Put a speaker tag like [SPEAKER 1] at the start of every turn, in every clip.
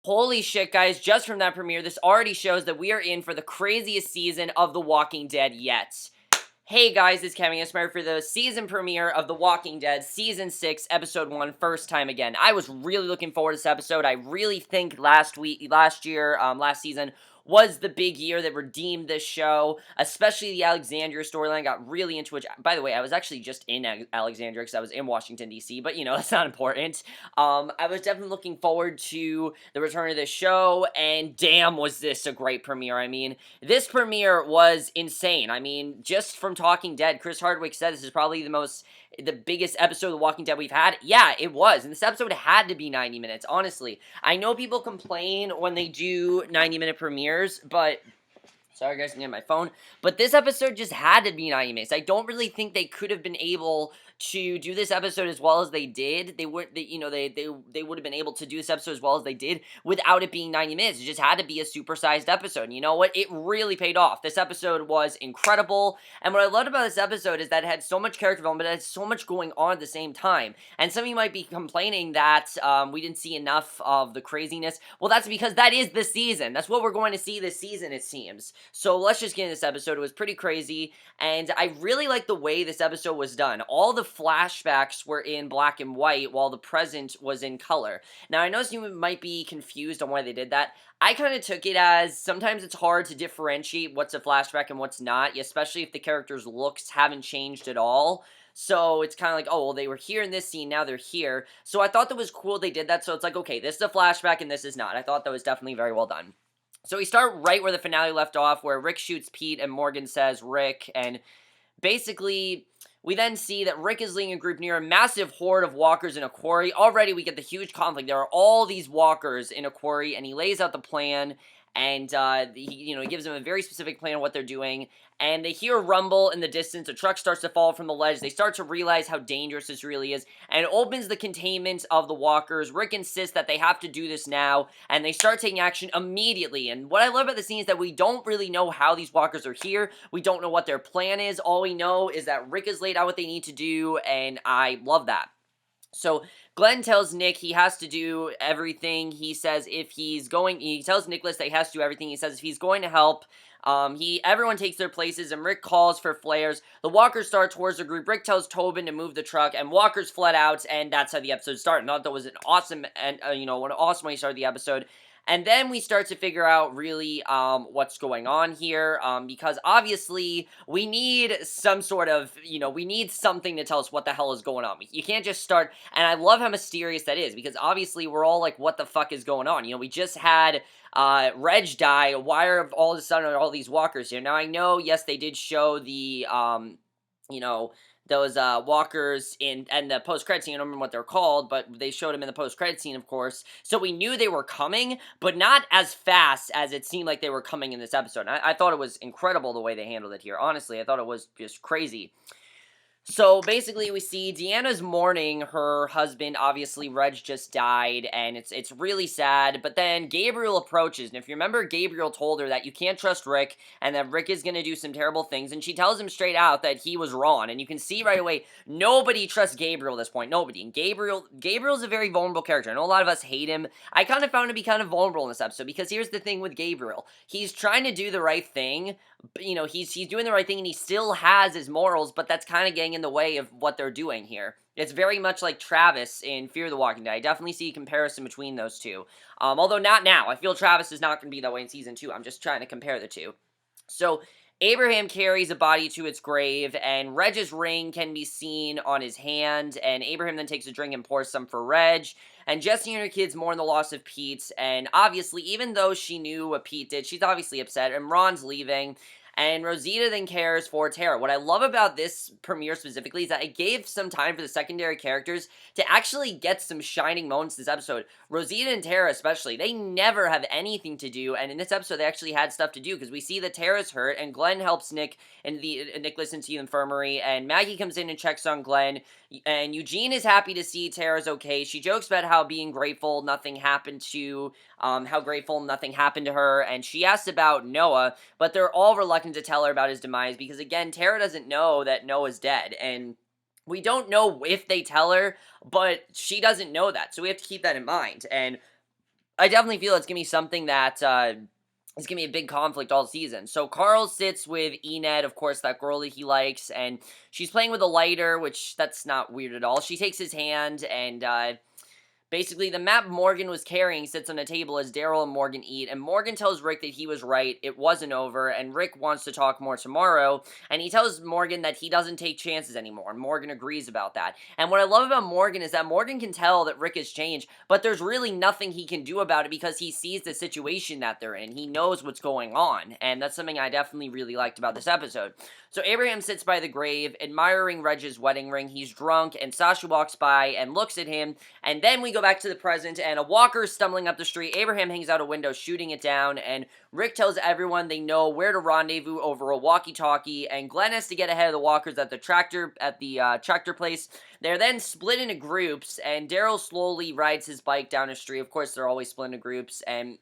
[SPEAKER 1] Holy shit, guys, just from that premiere, this already shows that we are in for the craziest season of The Walking Dead yet. Hey guys, it's Kevin Esmer for the season premiere of The Walking Dead, Season 6, Episode 1, First Time Again. I was really looking forward to this episode. I really think last season was the big year that redeemed this show, especially the Alexandria storyline. I got really into it. By the way, I was actually just in Alexandria because I was in Washington, D.C., but you know, that's not important. I was definitely looking forward to the return of this show, and damn was this a great premiere. I mean, this premiere was insane. I mean, just from Talking Dead, Chris Hardwick said this is probably the biggest episode of The Walking Dead we've had. Yeah, it was. And this episode had to be 90 minutes, honestly. I know people complain when they do 90-minute premieres, but sorry guys, I'm getting my phone. But this episode just had to be 90 minutes. I don't really think they could have been able to do this episode as well as they did. They would have been able to do this episode as well as they did without it being 90 minutes. It just had to be a supersized episode. And you know what? It really paid off. This episode was incredible. And what I loved about this episode is that it had so much character development, but it had so much going on at the same time. And some of you might be complaining that we didn't see enough of the craziness. Well, that's because that is the season. That's what we're going to see this season, it seems. So let's just get into this episode. It was pretty crazy, and I really like the way this episode was done. All the flashbacks were in black and white, while the present was in color. Now, I know you might be confused on why they did that. I kind of took it as sometimes it's hard to differentiate what's a flashback and what's not, especially if the characters' looks haven't changed at all. So it's kind of like, oh, well, they were here in this scene, now they're here. So I thought that was cool they did that, so it's like, okay, this is a flashback and this is not. I thought that was definitely very well done. So we start right where the finale left off, where Rick shoots Pete and Morgan says Rick, and basically we then see that Rick is leading a group near a massive horde of walkers in a quarry. Already we get the huge conflict. There are all these walkers in a quarry, and he lays out the plan, and he gives them a very specific plan of what they're doing, and they hear a rumble in the distance. A truck starts to fall from the ledge. They start to realize how dangerous this really is, and it opens the containment of the walkers. Rick insists that they have to do this now, and they start taking action immediately. And what I love about the scene is that we don't really know how these walkers are here. We don't know what their plan is. All we know is that Rick has laid out what they need to do, and I love that. So Glenn tells Nick he has to do everything. He says he tells Nicholas that he has to do everything. He says if he's going to help, everyone takes their places, and Rick calls for flares. The walkers start towards the group. Rick tells Tobin to move the truck, and walkers fled out, and that's how the episode started. I thought that was an awesome, and an awesome way to start the episode. And then we start to figure out really what's going on here, because obviously we need some sort of, we need something to tell us what the hell is going on. You can't just start, and I love how mysterious that is, because obviously we're all like, what the fuck is going on? We just had Reg die. Why are all of a sudden all these walkers here? Now I know, yes, they did show the, those walkers in the post-credit scene. I don't remember what they're called, but they showed them in the post-credit scene, of course. So we knew they were coming, but not as fast as it seemed like they were coming in this episode. And I thought it was incredible the way they handled it here. Honestly, I thought it was just crazy. So basically we see Deanna's mourning her husband. Obviously Reg just died, and it's really sad. But then Gabriel approaches, and if you remember, Gabriel told her that you can't trust Rick and that Rick is going to do some terrible things, and she tells him straight out that he was wrong. And you can see right away nobody trusts Gabriel at this point. Nobody. And Gabriel's a very vulnerable character. I know a lot of us hate him. I kind of found him to be kind of vulnerable in this episode, because here's the thing with Gabriel. He's trying to do the right thing. He's doing the right thing, and he still has his morals, but that's kind of getting in the way of what they're doing here. It's very much like Travis in Fear the Walking Dead. I definitely see a comparison between those two. Although not now. I feel Travis is not going to be that way in Season 2. I'm just trying to compare the two. So Abraham carries a body to its grave, and Reg's ring can be seen on his hand, and Abraham then takes a drink and pours some for Reg. And Jesse and her kids mourn the loss of Pete, and obviously, even though she knew what Pete did, she's obviously upset, and Ron's leaving, and Rosita then cares for Tara. What I love about this premiere specifically is that it gave some time for the secondary characters to actually get some shining moments this episode. Rosita and Tara especially, they never have anything to do, and in this episode they actually had stuff to do, because we see that Tara's hurt, and Glenn helps Nick listen to the infirmary, and Maggie comes in and checks on Glenn, and Eugene is happy to see Tara's okay. She jokes about how grateful nothing happened to her, and she asks about Noah, but they're all reluctant to tell her about his demise, because again, Tara doesn't know that Noah's dead, and we don't know if they tell her, but she doesn't know that, so we have to keep that in mind. And I definitely feel it's going to be something that it's going to be a big conflict all season. So Carl sits with Enid, of course, that girl that he likes, and she's playing with a lighter, which that's not weird at all. She takes his hand, and basically, the map Morgan was carrying sits on a table as Daryl and Morgan eat, and Morgan tells Rick that he was right, it wasn't over, and Rick wants to talk more tomorrow, and he tells Morgan that he doesn't take chances anymore, and Morgan agrees about that. And what I love about Morgan is that Morgan can tell that Rick has changed, but there's really nothing he can do about it because he sees the situation that they're in. He knows what's going on, and that's something I definitely really liked about this episode. So Abraham sits by the grave, admiring Reg's wedding ring. He's drunk, and Sasha walks by and looks at him, and then we go back to the present, and a walker is stumbling up the street. Abraham hangs out a window, shooting it down, and Rick tells everyone they know where to rendezvous over a walkie-talkie, and Glenn has to get ahead of the walkers at the tractor place. They're then split into groups, and Daryl slowly rides his bike down the street. Of course, they're always split into groups, and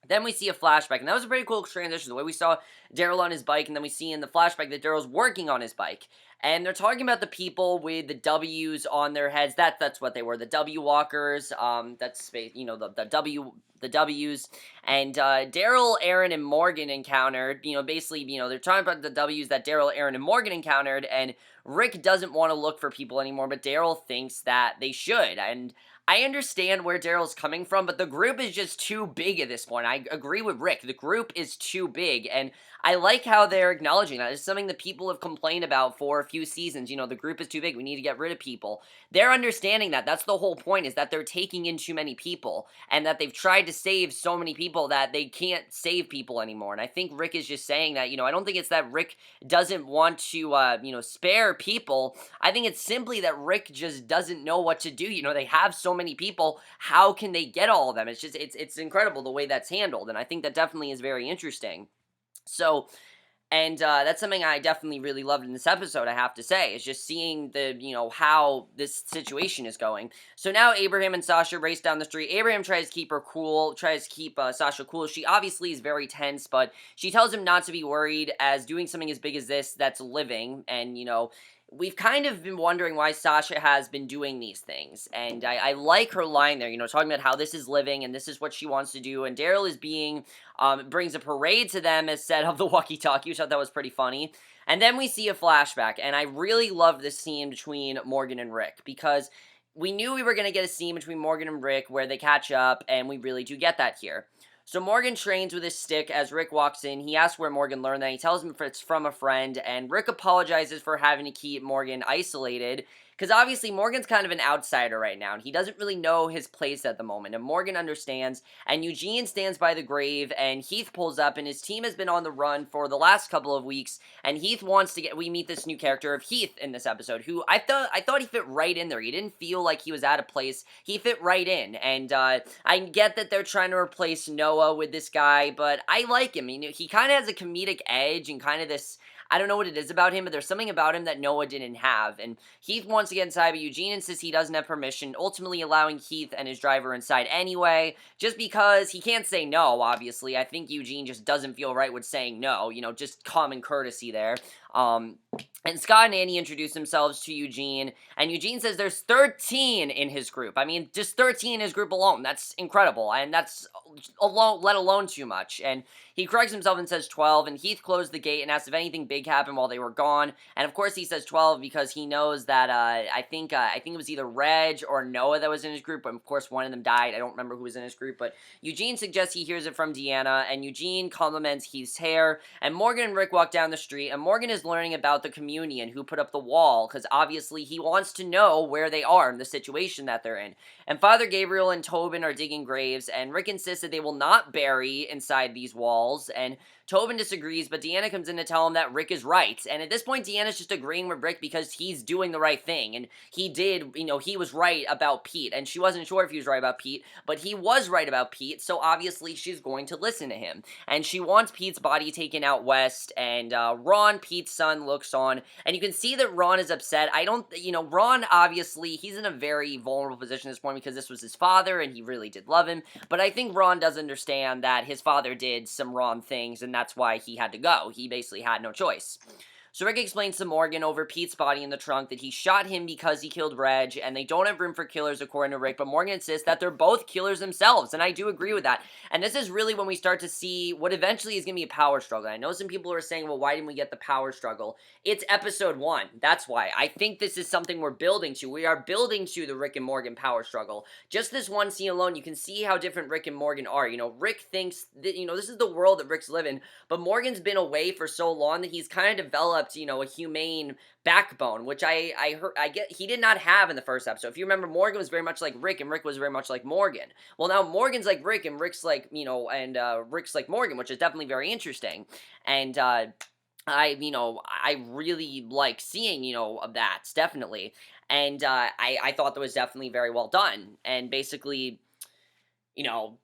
[SPEAKER 1] then we see a flashback, and that was a pretty cool transition, the way we saw Daryl on his bike, and then we see in the flashback that Daryl's working on his bike. And they're talking about the people with the W's on their heads. That's what they were, the W walkers. That's, you know, the W's. And Daryl, Aaron, and Morgan encountered. You know, basically, you know, they're talking about the W's that Daryl, Aaron, and Morgan encountered. And Rick doesn't want to look for people anymore, but Daryl thinks that they should. And I understand where Daryl's coming from, but the group is just too big at this point. I agree with Rick. The group is too big, and I like how they're acknowledging that. It's something that people have complained about for a few seasons. You know, the group is too big. We need to get rid of people. They're understanding that. That's the whole point, is that they're taking in too many people, and that they've tried to save so many people that they can't save people anymore. And I think Rick is just saying that, you know, I don't think it's that Rick doesn't want to, you know, spare people. I think it's simply that Rick just doesn't know what to do. You know, they have so many people. How can they get all of them? It's just, it's incredible the way that's handled, and I think that definitely is very interesting. So, and that's something I definitely really loved in this episode, I have to say, is just seeing the, you know, how this situation is going. So now Abraham and Sasha race down the street. Abraham tries to keep her cool, tries to keep Sasha cool. She obviously is very tense, but she tells him not to be worried, as doing something as big as this, that's living, and, you know, we've kind of been wondering why Sasha has been doing these things, and I like her line there, you know, talking about how this is living, and this is what she wants to do, and Daryl is being, brings a parade to them instead of the walkie-talkie, which I thought that was pretty funny. And then we see a flashback, and I really love this scene between Morgan and Rick, because we knew we were going to get a scene between Morgan and Rick where they catch up, and we really do get that here. So Morgan trains with his stick as Rick walks in. He asks where Morgan learned that. He tells him it's from a friend, and Rick apologizes for having to keep Morgan isolated, because obviously Morgan's kind of an outsider right now, and he doesn't really know his place at the moment, and Morgan understands, and Eugene stands by the grave, and Heath pulls up, and his team has been on the run for the last couple of weeks, and Heath wants to we meet this new character of Heath in this episode, who I thought he fit right in there. He didn't feel like he was out of place. He fit right in, and I get that they're trying to replace Noah with this guy, but I like him. You know, he kind of has a comedic edge, and kind of this, I don't know what it is about him, but there's something about him that Noah didn't have. And Heath wants to get inside, but Eugene insists he doesn't have permission, ultimately allowing Heath and his driver inside anyway, just because he can't say no, obviously. I think Eugene just doesn't feel right with saying no, you know, just common courtesy there. And Scott and Annie introduce themselves to Eugene, and Eugene says there's 13 in his group. I mean, just 13 in his group alone. That's incredible, and that's let alone too much. And he corrects himself and says 12, and Heath closed the gate and asked if anything big happened while they were gone. And of course he says 12 because he knows that, I think it was either Reg or Noah that was in his group, but of course one of them died. I don't remember who was in his group, but Eugene suggests he hears it from Deanna, and Eugene compliments Heath's hair, and Morgan and Rick walk down the street, and Morgan is learning about the communion who put up the wall, because obviously he wants to know where they are in the situation that they're in. And Father Gabriel and Tobin are digging graves, and Rick insists that they will not bury inside these walls, and Tobin disagrees, but Deanna comes in to tell him that Rick is right. And at this point, Deanna's just agreeing with Rick because he's doing the right thing. And he did, you know, he was right about Pete. And she wasn't sure if he was right about Pete, but he was right about Pete. So obviously, she's going to listen to him. And she wants Pete's body taken out west. And Ron, Pete's son, looks on. And you can see that Ron is upset. Ron, obviously, he's in a very vulnerable position at this point because this was his father and he really did love him. But I think Ron does understand that his father did some wrong things, and that's why he had to go. He basically had no choice. So Rick explains to Morgan over Pete's body in the trunk that he shot him because he killed Reg, and they don't have room for killers according to Rick, but Morgan insists that they're both killers themselves, and I do agree with that. And this is really when we start to see what eventually is going to be a power struggle. I know some people are saying, well, why didn't we get the power struggle? It's episode 1. That's why. I think this is something we're building to. We are building to the Rick and Morgan power struggle. Just this one scene alone, you can see how different Rick and Morgan are. Rick thinks that, this is the world that Rick's living, but Morgan's been away for so long that he's kind of developed, a humane backbone, which I get he did not have in the first episode. If you remember, Morgan was very much like Rick, and Rick was very much like Morgan. Well, now Morgan's like Rick, and Rick's like, Rick's like Morgan, which is definitely very interesting. And, I really like seeing, of that, definitely. And, I thought that was definitely very well done. And basically,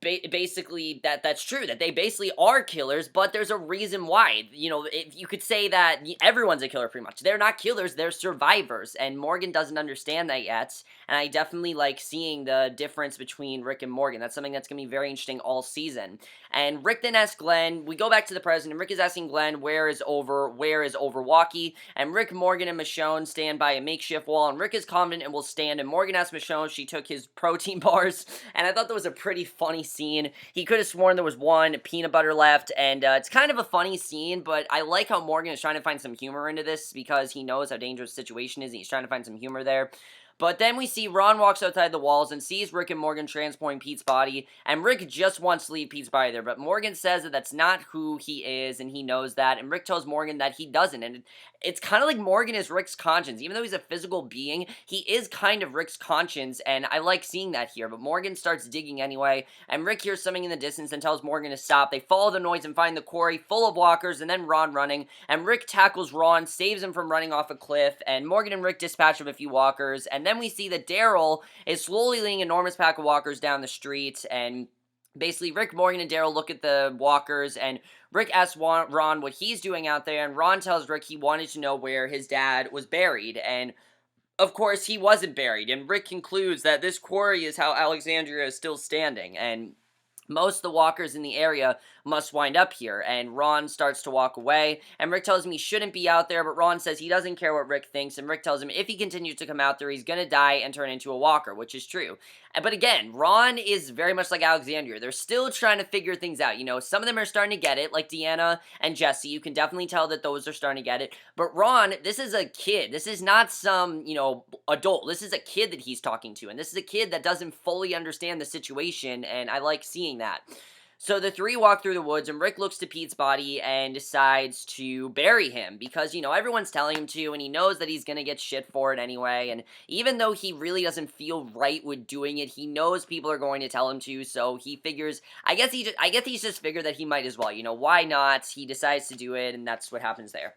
[SPEAKER 1] basically that's true, that they basically are killers, but there's a reason why. If you could say that everyone's a killer pretty much. They're not killers, they're survivors, and Morgan doesn't understand that yet, and I definitely like seeing the difference between Rick and Morgan. That's something that's going to be very interesting all season. And Rick then asks Glenn, we go back to the present, and Rick is asking Glenn, where is Overwalkie? And Rick, Morgan, and Michonne stand by a makeshift wall, and Rick is confident and will stand, and Morgan asks Michonne if she took his protein bars, and I thought that was a pretty funny scene. He could have sworn there was one peanut butter left, and it's kind of a funny scene, but I like how Morgan is trying to find some humor into this because he knows how dangerous the situation is, and he's trying to find some humor there. But then we see Ron walks outside the walls and sees Rick and Morgan transporting Pete's body, and Rick just wants to leave Pete's body there, but Morgan says that that's not who he is, and he knows that, and Rick tells Morgan that he doesn't, and it's kind of like Morgan is Rick's conscience. Even though he's a physical being, he is kind of Rick's conscience, and I like seeing that here, but Morgan starts digging anyway, and Rick hears something in the distance and tells Morgan to stop. They follow the noise and find the quarry full of walkers, and then Ron running, and Rick tackles Ron, saves him from running off a cliff, and Morgan and Rick dispatch of a few walkers, and then we see that Daryl is slowly leading an enormous pack of walkers down the street, and basically Rick, Morgan, and Daryl look at the walkers, and Rick asks Ron what he's doing out there, and Ron tells Rick he wanted to know where his dad was buried, and of course he wasn't buried, and Rick concludes that this quarry is how Alexandria is still standing, and most of the walkers in the area must wind up here, and Ron starts to walk away, and Rick tells him he shouldn't be out there, but Ron says he doesn't care what Rick thinks, and Rick tells him if he continues to come out there, he's gonna die and turn into a walker, which is true. But again, Ron is very much like Alexandria. They're still trying to figure things out, some of them are starting to get it, like Deanna and Jesse. You can definitely tell that those are starting to get it, but Ron, this is a kid. This is not some, adult. This is a kid that he's talking to, and this is a kid that doesn't fully understand the situation, and I like seeing that. So the three walk through the woods, and Rick looks to Pete's body and decides to bury him because, everyone's telling him to, and he knows that he's gonna get shit for it anyway, and even though he really doesn't feel right with doing it, he knows people are going to tell him to, so he figures, I guess he's just figured that he might as well, why not? He decides to do it, and that's what happens there.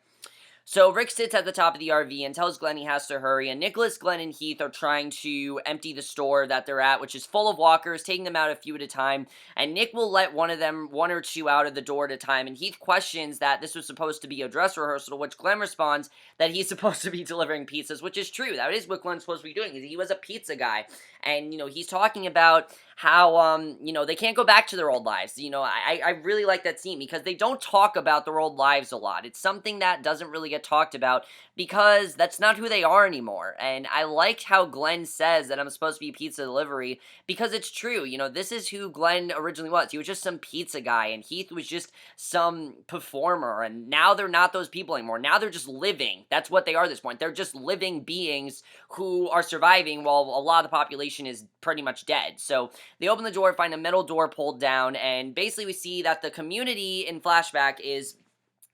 [SPEAKER 1] So Rick sits at the top of the RV and tells Glenn he has to hurry, and Nicholas, Glenn, and Heath are trying to empty the store that they're at, which is full of walkers, taking them out a few at a time, and Nick will let one or two out of the door at a time, and Heath questions that this was supposed to be a dress rehearsal, to which Glenn responds that he's supposed to be delivering pizzas, which is true. That is what Glenn's supposed to be doing. He was a pizza guy, and, he's talking about how, they can't go back to their old lives. I really like that scene because they don't talk about their old lives a lot. It's something that doesn't really get talked about because that's not who they are anymore. And I liked how Glenn says that I'm supposed to be pizza delivery because it's true. This is who Glenn originally was. He was just some pizza guy, and Heath was just some performer, and now they're not those people anymore. Now they're just living. That's what they are at this point. They're just living beings who are surviving while a lot of the population is pretty much dead. So they open the door, find a metal door pulled down, and basically we see that the community in flashback is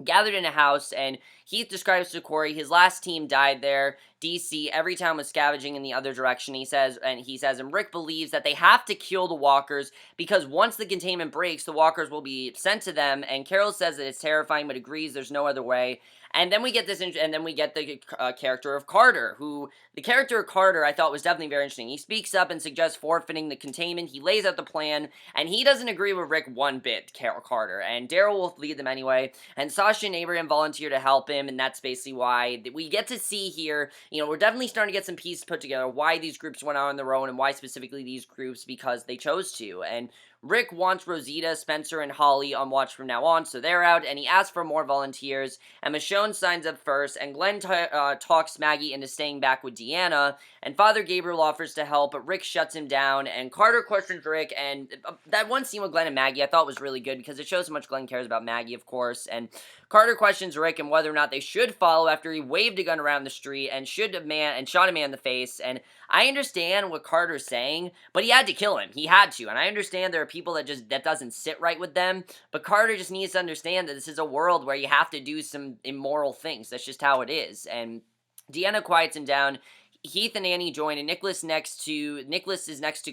[SPEAKER 1] gathered in a house, and Heath describes to Corey his last team died there. DC, every town was scavenging in the other direction, he says, and Rick believes that they have to kill the walkers because once the containment breaks, the walkers will be sent to them, and Carol says that it's terrifying but agrees there's no other way. And then we get the character of Carter, the character of Carter I thought was definitely very interesting. He speaks up and suggests forfeiting the containment. He lays out the plan, and he doesn't agree with Rick one bit, Carter, and Daryl will lead them anyway, and Sasha and Abraham volunteer to help him, and that's basically why we get to see here, we're definitely starting to get some pieces put together, why these groups went out on their own, and why specifically these groups, because they chose to, and Rick wants Rosita, Spencer, and Holly on watch from now on, so they're out, and he asks for more volunteers, and Michonne signs up first, and Glenn talks Maggie into staying back with Deanna, and Father Gabriel offers to help, but Rick shuts him down, and Carter questions Rick, and that one scene with Glenn and Maggie I thought was really good, because it shows how much Glenn cares about Maggie, of course, and Carter questions Rick and whether or not they should follow after he waved a gun around the street and shot a man in the face, and I understand what Carter's saying, but he had to kill him. He had to, and I understand there are people that doesn't sit right with them, but Carter just needs to understand that this is a world where you have to do some immoral things. That's just how it is, and Deanna quiets him down. Heath and Annie join, and Nicholas is next to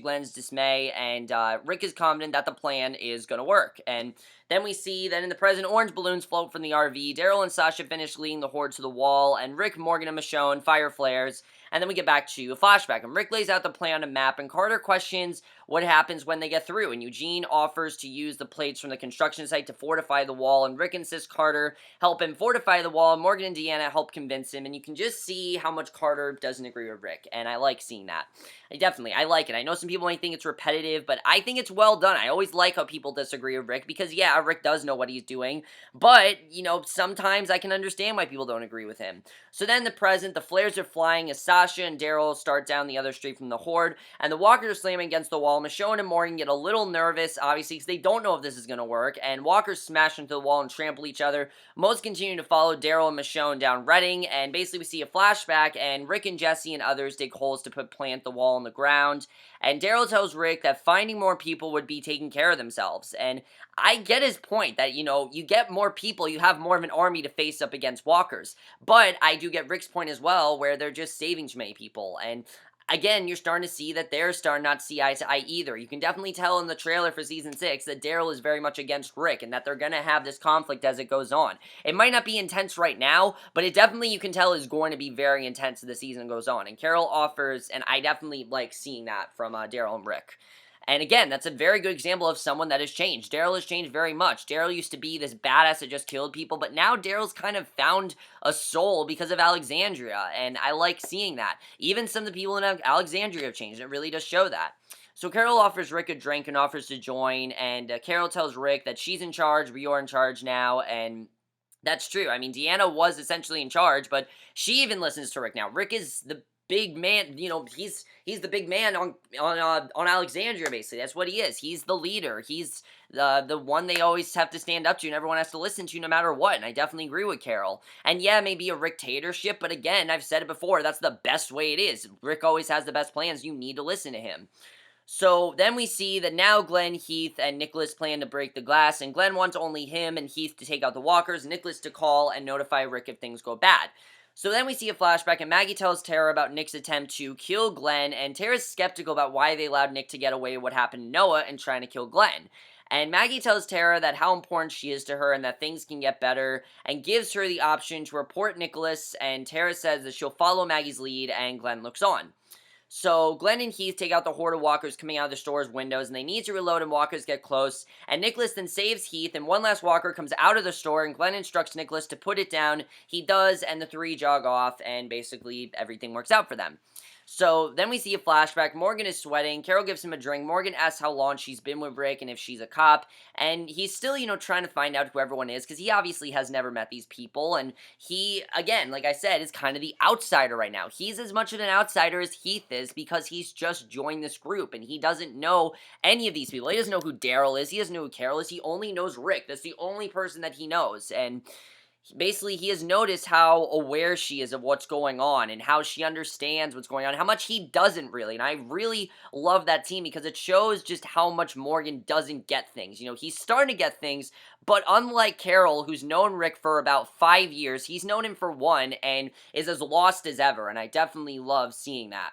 [SPEAKER 1] Glenn's dismay, and Rick is confident that the plan is gonna work. And then we see that in the present, orange balloons float from the RV. Daryl and Sasha finish leading the horde to the wall, and Rick, Morgan, and Michonne fire flares. And then we get back to a flashback, and Rick lays out the plan on a map, and Carter questions what happens when they get through, and Eugene offers to use the plates from the construction site to fortify the wall, and Rick insists Carter help him fortify the wall. Morgan and Deanna help convince him, and you can just see how much Carter doesn't agree with Rick, and I like seeing that. I like it. I know some people might think it's repetitive, but I think it's well done. I always like how people disagree with Rick, because yeah, Rick does know what he's doing, but, you know, sometimes I can understand why people don't agree with him. So then the present, the flares are flying as Sasha and Daryl start down the other street from the horde, and the walkers are slamming against the wall. Michonne and Morgan get a little nervous, obviously, because they don't know if this is going to work, and walkers smash into the wall and trample each other. Most continue to follow Daryl and Michonne down Reading, and basically we see a flashback, and Rick and Jesse and others dig holes to plant the wall in the ground, and Daryl tells Rick that finding more people would be taking care of themselves, and I get his point that, you know, you get more people, you have more of an army to face up against walkers, but I do get Rick's point as well, where they're just saving too many people, and again, you're starting to see that they're starting not to see eye to eye either. You can definitely tell in the trailer for Season 6 that Daryl is very much against Rick, and that they're going to have this conflict as it goes on. It might not be intense right now, but it definitely, you can tell, is going to be very intense as the season goes on, and Carol offers, and I definitely like seeing that from Daryl and Rick. And again, that's a very good example of someone that has changed. Daryl has changed very much. Daryl used to be this badass that just killed people, but now Daryl's kind of found a soul because of Alexandria, and I like seeing that. Even some of the people in Alexandria have changed, and it really does show that. So Carol offers Rick a drink and offers to join, and Carol tells Rick that she's in charge, but you're in charge now, and that's true. I mean, Deanna was essentially in charge, but she even listens to Rick now. Rick is the big man, you know, he's the big man on Alexandria, basically. That's what he is. He's the leader. He's the one they always have to stand up to and everyone has to listen to no matter what, and I definitely agree with Carol. And yeah, maybe a Rick-tatorship, but again, I've said it before, that's the best way it is. Rick always has the best plans. You need to listen to him. So then we see that now Glenn, Heath, and Nicholas plan to break the glass, and Glenn wants only him and Heath to take out the walkers, Nicholas to call and notify Rick if things go bad. So then we see a flashback, and Maggie tells Tara about Nick's attempt to kill Glenn, and Tara's skeptical about why they allowed Nick to get away with what happened to Noah and trying to kill Glenn. And Maggie tells Tara that how important she is to her and that things can get better, and gives her the option to report Nicholas, and Tara says that she'll follow Maggie's lead, and Glenn looks on. So Glenn and Heath take out the horde of walkers coming out of the store's windows, and they need to reload, and walkers get close, and Nicholas then saves Heath, and one last walker comes out of the store, and Glenn instructs Nicholas to put it down. He does, and the three jog off, and basically everything works out for them. So then we see a flashback. Morgan is sweating. Carol gives him a drink. Morgan asks how long she's been with Rick and if she's a cop. And he's still, you know, trying to find out who everyone is because he obviously has never met these people. And he, again, like I said, is kind of the outsider right now. He's as much of an outsider as Heath is because he's just joined this group and he doesn't know any of these people. He doesn't know who Daryl is. He doesn't know who Carol is. He only knows Rick. That's the only person that he knows. And basically, he has noticed how aware she is of what's going on and how she understands what's going on, how much he doesn't really. And I really love that team because it shows just how much Morgan doesn't get things. You know, he's starting to get things, but unlike Carol, who's known Rick for about 5 years, he's known him for 1 and is as lost as ever. And I definitely love seeing that.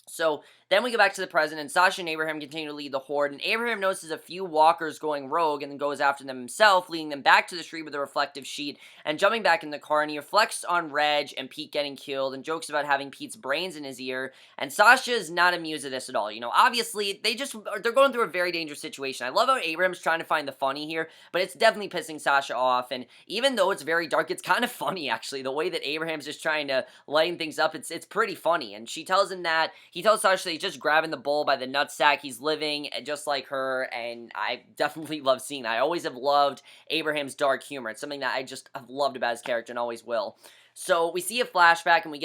[SPEAKER 1] So then we go back to the present, and Sasha and Abraham continue to lead the horde, and Abraham notices a few walkers going rogue and then goes after them himself, leading them back to the street with a reflective sheet and jumping back in the car, and he reflects on Reg and Pete getting killed and jokes about having Pete's brains in his ear, and Sasha is not amused at this at all. You know, obviously, they're going through a very dangerous situation. I love how Abraham's trying to find the funny here, but it's definitely pissing Sasha off, and even though it's very dark, it's kind of funny, actually, the way that Abraham's just trying to lighten things up. It's pretty funny, and he tells Sasha that he just grabbing the bull by the nutsack. He's living just like her, and I definitely love seeing that. I always have loved Abraham's dark humor. It's something that I just have loved about his character and always will. So we see a flashback, and we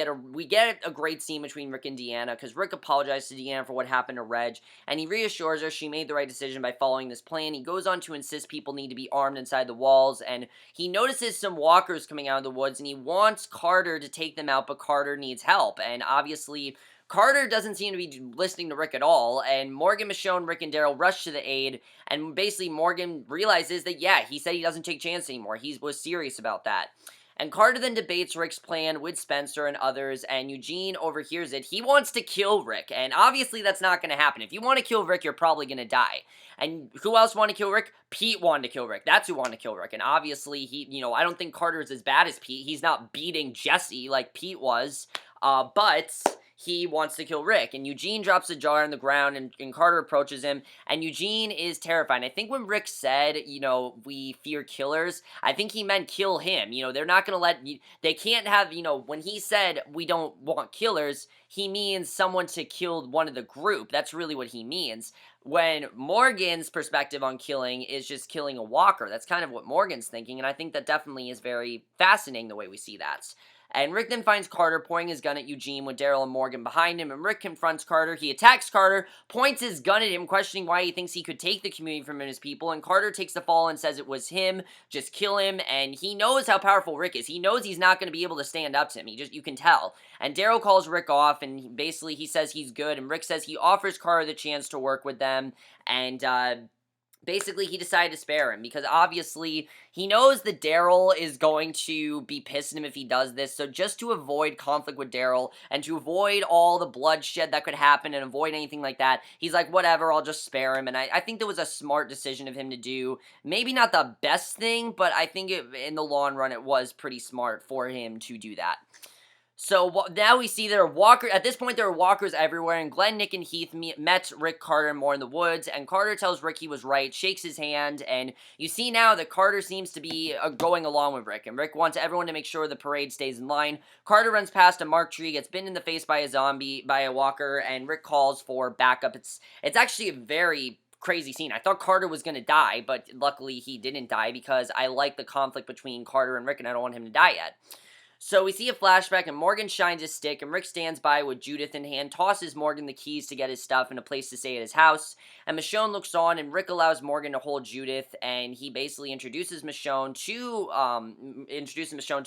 [SPEAKER 1] get a great scene between Rick and Deanna, because Rick apologized to Deanna for what happened to Reg, and he reassures her she made the right decision by following this plan. He goes on to insist people need to be armed inside the walls, and he notices some walkers coming out of the woods, and he wants Carter to take them out, but Carter needs help, and obviously Carter doesn't seem to be listening to Rick at all, and Morgan, Michonne, Rick, and Daryl rush to the aid, and basically Morgan realizes that, yeah, he said he doesn't take chances anymore. He was serious about that. And Carter then debates Rick's plan with Spencer and others, and Eugene overhears it. He wants to kill Rick, and obviously that's not going to happen. If you want to kill Rick, you're probably going to die. And who else wanted to kill Rick? Pete wanted to kill Rick. That's who wanted to kill Rick. And obviously, I don't think Carter is as bad as Pete. He's not beating Jesse like Pete was, but he wants to kill Rick, and Eugene drops a jar on the ground, and Carter approaches him, and Eugene is terrified. I think when Rick said, we fear killers, I think he meant kill him. They're not going to they can't have, when he said we don't want killers, he means someone to kill one of the group. That's really what he means. When Morgan's perspective on killing is just killing a walker. That's kind of what Morgan's thinking, and I think that definitely is very fascinating the way we see that. And Rick then finds Carter pointing his gun at Eugene with Daryl and Morgan behind him, and Rick confronts Carter. He attacks Carter, points his gun at him, questioning why he thinks he could take the community from his people, and Carter takes the fall and says it was him, just kill him, and he knows how powerful Rick is. He knows he's not going to be able to stand up to him. You can tell. And Daryl calls Rick off, and basically he says he's good, and Rick says he offers Carter the chance to work with them, and, basically, he decided to spare him, because obviously, he knows that Daryl is going to be pissed at him if he does this, so just to avoid conflict with Daryl, and to avoid all the bloodshed that could happen, and avoid anything like that, he's like, whatever, I'll just spare him, and I think that was a smart decision of him to do. Maybe not the best thing, but I think in the long run, it was pretty smart for him to do that. So now we see there are walkers. At this point, there are walkers everywhere, and Glenn, Nick, and Heath met Rick, Carter, and more in the woods, and Carter tells Rick he was right, shakes his hand, and you see now that Carter seems to be going along with Rick, and Rick wants everyone to make sure the parade stays in line. Carter runs past a marked tree, gets bitten in the face by a walker, and Rick calls for backup. It's actually a very crazy scene. I thought Carter was going to die, but luckily he didn't die, because I like the conflict between Carter and Rick, and I don't want him to die yet. So we see a flashback, and Morgan shines his stick, and Rick stands by with Judith in hand, tosses Morgan the keys to get his stuff and a place to stay at his house, and Michonne looks on, and Rick allows Morgan to hold Judith, and he basically introduces Michonne to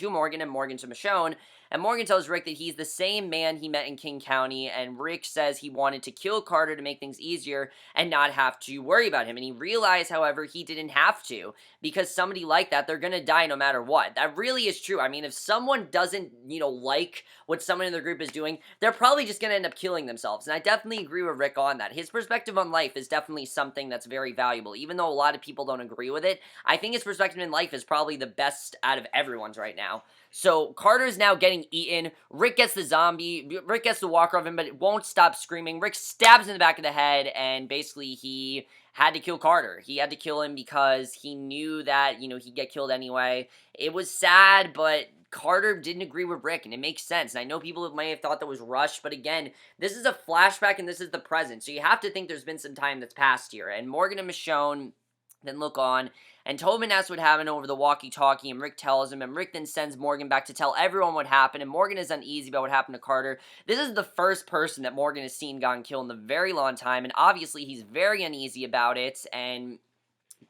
[SPEAKER 1] Morgan, and Morgan to Michonne, and Morgan tells Rick that he's the same man he met in King County, and Rick says he wanted to kill Carter to make things easier and not have to worry about him, and he realized, however, he didn't have to, because somebody like that, they're gonna die no matter what. That really is true. I mean, if someone doesn't, like what someone in their group is doing, they're probably just gonna end up killing themselves, and I definitely agree with Rick on that. His perspective on life is definitely something that's very valuable, even though a lot of people don't agree with it. I think his perspective in life is probably the best out of everyone's right now. So Carter's now getting eaten. Rick gets the walker of him, but it won't stop screaming. Rick stabs in the back of the head, and basically he had to kill Carter. He had to kill him because he knew that, he'd get killed anyway. It was sad, but Carter didn't agree with Rick, and it makes sense. And I know people may have thought that was rushed, but again, this is a flashback, and this is the present. So you have to think there's been some time that's passed here. And Morgan and Michonne then look on, and Tobin asks what happened over the walkie-talkie, and Rick tells him, and Rick then sends Morgan back to tell everyone what happened, and Morgan is uneasy about what happened to Carter. This is the first person that Morgan has seen gotten killed in a very long time, and obviously he's very uneasy about it, and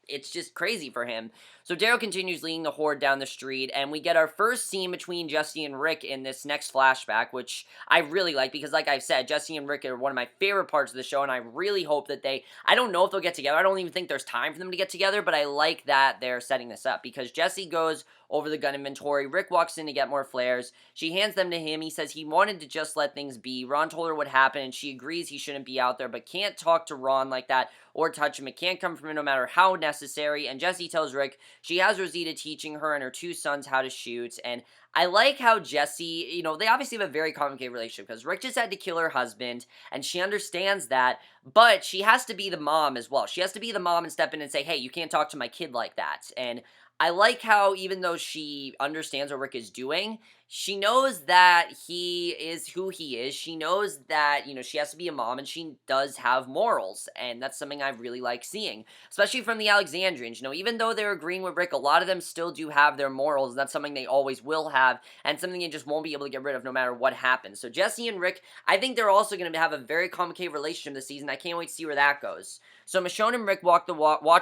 [SPEAKER 1] it's just crazy for him. So Daryl continues leading the horde down the street, and we get our first scene between Jesse and Rick in this next flashback, which I really like, because like I've said, Jesse and Rick are one of my favorite parts of the show, and I really hope that I don't know if they'll get together. I don't even think there's time for them to get together, but I like that they're setting this up, because Jesse goes over the gun inventory. Rick walks in to get more flares. She hands them to him. He says he wanted to just let things be. Ron told her what happened, and she agrees he shouldn't be out there, but can't talk to Ron like that or touch him. It can't come from him no matter how necessary. And Jesse tells Rick she has Rosita teaching her and her two sons how to shoot. And I like how Jesse, they obviously have a very complicated relationship, because Rick just had to kill her husband, and she understands that, but she has to be the mom as well. She has to be the mom and step in and say, hey, you can't talk to my kid like that. And I like how, even though she understands what Rick is doing, she knows that he is who he is. She knows that, she has to be a mom and she does have morals. And that's something I really like seeing, especially from the Alexandrians. Even though they're agreeing with Rick, a lot of them still do have their morals. And that's something they always will have and something they just won't be able to get rid of no matter what happens. So Jesse and Rick, I think they're also going to have a very complicated relationship this season. I can't wait to see where that goes. So Michonne and Rick watch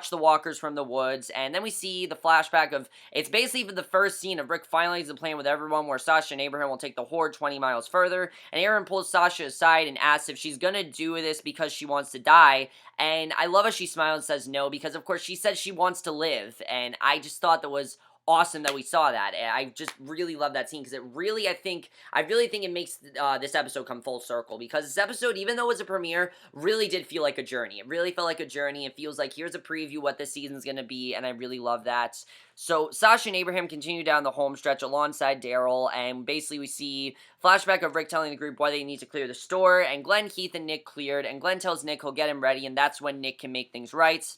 [SPEAKER 1] the walkers from the woods, and then we see the flashback of, it's basically the first scene of Rick finalizing the plan with everyone where Sasha and Abraham will take the horde 20 miles further, and Aaron pulls Sasha aside and asks if she's gonna do this because she wants to die, and I love how she smiles and says no, because of course she says she wants to live, and I just thought that was awesome that we saw that. And I just really love that scene because it really, I really think it makes this episode come full circle, because this episode, even though it was a premiere, really did feel like a journey. It really felt like a journey. It feels like here's a preview what this season's going to be, and I really love that. So Sasha and Abraham continue down the home stretch alongside Daryl, and basically we see flashback of Rick telling the group why they need to clear the store, and Glenn, Keith, and Nick cleared, and Glenn tells Nick he'll get him ready, and that's when Nick can make things right.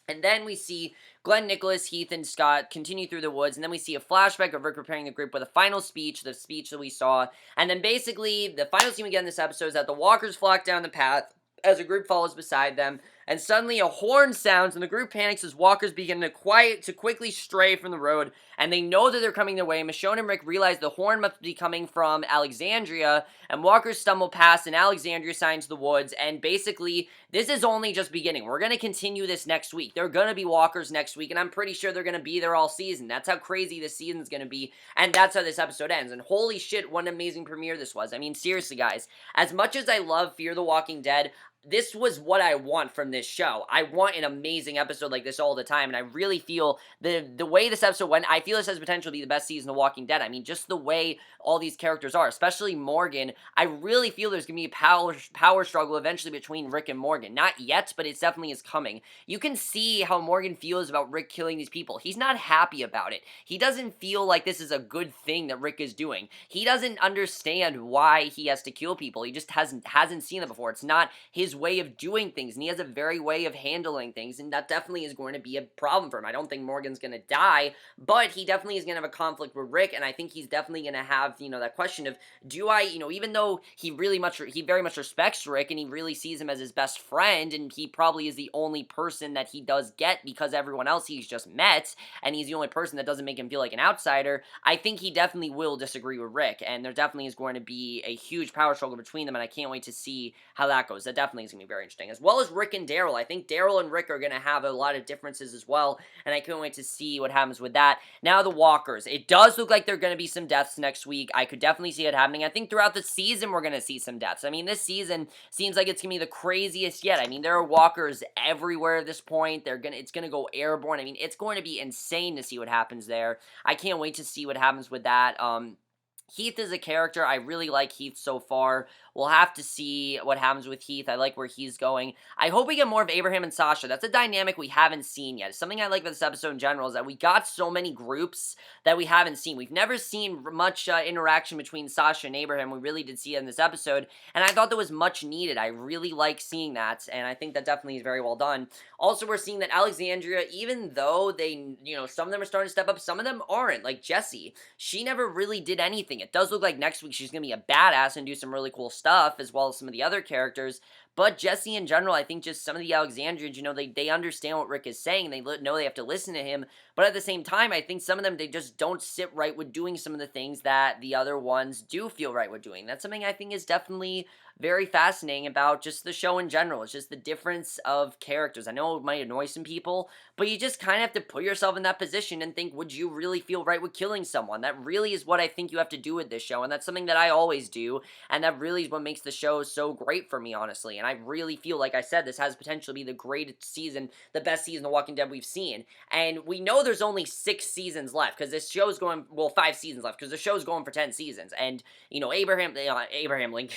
[SPEAKER 1] And then we see Glenn, Nicholas, Heath, and Scott continue through the woods, and then we see a flashback of Rick preparing the group with a final speech, the speech that we saw, and then basically, the final scene we get in this episode is that the walkers flock down the path as a group follows beside them, and suddenly a horn sounds, and the group panics as walkers begin to quickly stray from the road, and they know that they're coming their way. Michonne and Rick realize the horn must be coming from Alexandria, and walkers stumble past, and Alexandria signs the woods, and basically, this is only just beginning. We're going to continue this next week. There are going to be walkers next week, and I'm pretty sure they're going to be there all season. That's how crazy this season's going to be, and that's how this episode ends, and holy shit, what an amazing premiere this was. I mean, seriously, guys, as much as I love Fear the Walking Dead, this was what I want from this show. I want an amazing episode like this all the time, and I really feel the way this episode went, I feel this has potential to be the best season of Walking Dead. I mean, just the way all these characters are, especially Morgan, I really feel there's going to be a power struggle eventually between Rick and Morgan. Not yet, but it definitely is coming. You can see how Morgan feels about Rick killing these people. He's not happy about it. He doesn't feel like this is a good thing that Rick is doing. He doesn't understand why he has to kill people. He just hasn't seen it before. It's not his way of doing things, and he has a very way of handling things, and that definitely is going to be a problem for him. I don't think Morgan's going to die, but he definitely is going to have a conflict with Rick, and I think he's definitely going to have, that question of, do I, even though he very much respects Rick, and he really sees him as his best friend, and he probably is the only person that he does get because everyone else he's just met, and he's the only person that doesn't make him feel like an outsider, I think he definitely will disagree with Rick, and there definitely is going to be a huge power struggle between them, and I can't wait to see how that goes. That definitely is going to be very interesting, as well as Rick and Daryl. I think Daryl and Rick are going to have a lot of differences as well, and I can't wait to see what happens with that. Now the walkers. It does look like there are going to be some deaths next week. I could definitely see it happening. I think throughout the season we're going to see some deaths. I mean, this season seems like it's going to be the craziest yet. I mean, there are walkers everywhere at this point. It's going to go airborne. I mean, it's going to be insane to see what happens there. I can't wait to see what happens with that. Heath is a character. I really like Heath so far. We'll have to see what happens with Heath. I like where he's going. I hope we get more of Abraham and Sasha. That's a dynamic we haven't seen yet. Something I like about this episode in general is that we got so many groups that we haven't seen. We've never seen much interaction between Sasha and Abraham. We really did see it in this episode, and I thought that was much needed. I really like seeing that, and I think that definitely is very well done. Also, we're seeing that Alexandria, even though they, some of them are starting to step up, some of them aren't. Like Jessie, she never really did anything. It does look like next week she's going to be a badass and do some really cool stuff, as well as some of the other characters. But Jessie in general, I think just some of the Alexandrians, they understand what Rick is saying. They know they have to listen to him. But at the same time, I think some of them, they just don't sit right with doing some of the things that the other ones do feel right with doing. That's something I think is definitely very fascinating about just the show in general. It's just the difference of characters. I know it might annoy some people, but you just kind of have to put yourself in that position and think, would you really feel right with killing someone? That really is what I think you have to do with this show, and that's something that I always do, and that really is what makes the show so great for me, honestly. And I really feel, like I said, this has potential to be the greatest season, the best season of Walking Dead we've seen. And we know there's only 6 seasons left, because this show's going, 5 seasons left, because the show's going for 10 seasons. And, Abraham Lincoln,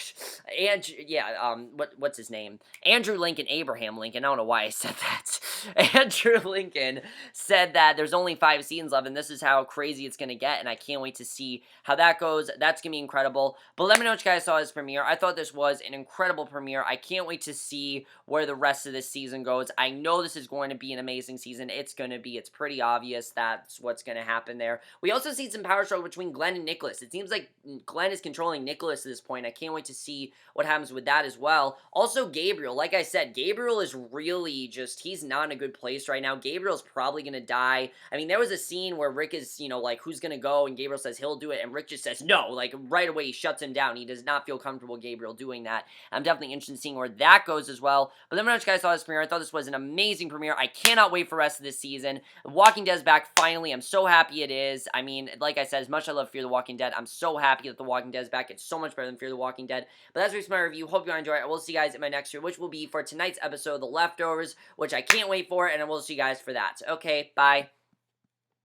[SPEAKER 1] and, yeah, what's his name? Andrew Lincoln, Abraham Lincoln, I don't know why I said that. Andrew Lincoln said that there's only 5 seasons left, and this is how crazy it's going to get, and I can't wait to see how that goes. That's going to be incredible. But let me know what you guys saw of this premiere. I thought this was an incredible premiere. I can't wait to see where the rest of this season goes. I know this is going to be an amazing season. It's going to be. It's pretty obvious that's what's going to happen there. We also see some power struggle between Glenn and Nicholas. It seems like Glenn is controlling Nicholas at this point. I can't wait to see what happens with that as well. Also, Gabriel. Like I said, Gabriel is really just, he's not in a good place right now. Gabriel's probably going to die. I mean, there was a scene where Rick is, you know, like, who's going to go? And Gabriel says he'll do it. And Rick just says no. Like, right away, he shuts him down. He does not feel comfortable, Gabriel, doing that. I'm definitely interested in seeing where that goes as well. But let me know what you guys saw of this premiere. I thought this was an amazing premiere. I cannot wait for the rest of this season. The Walking Dead's back finally. I'm so happy it is. I mean, like I said, as much as I love Fear the Walking Dead, I'm so happy that The Walking Dead is back. It's so much better than Fear the Walking Dead. But that's my review. Hope you all enjoy it. I will see you guys in my next review, which will be for tonight's episode, The Leftovers, which I can't wait for, and I will see you guys for that. Okay, bye.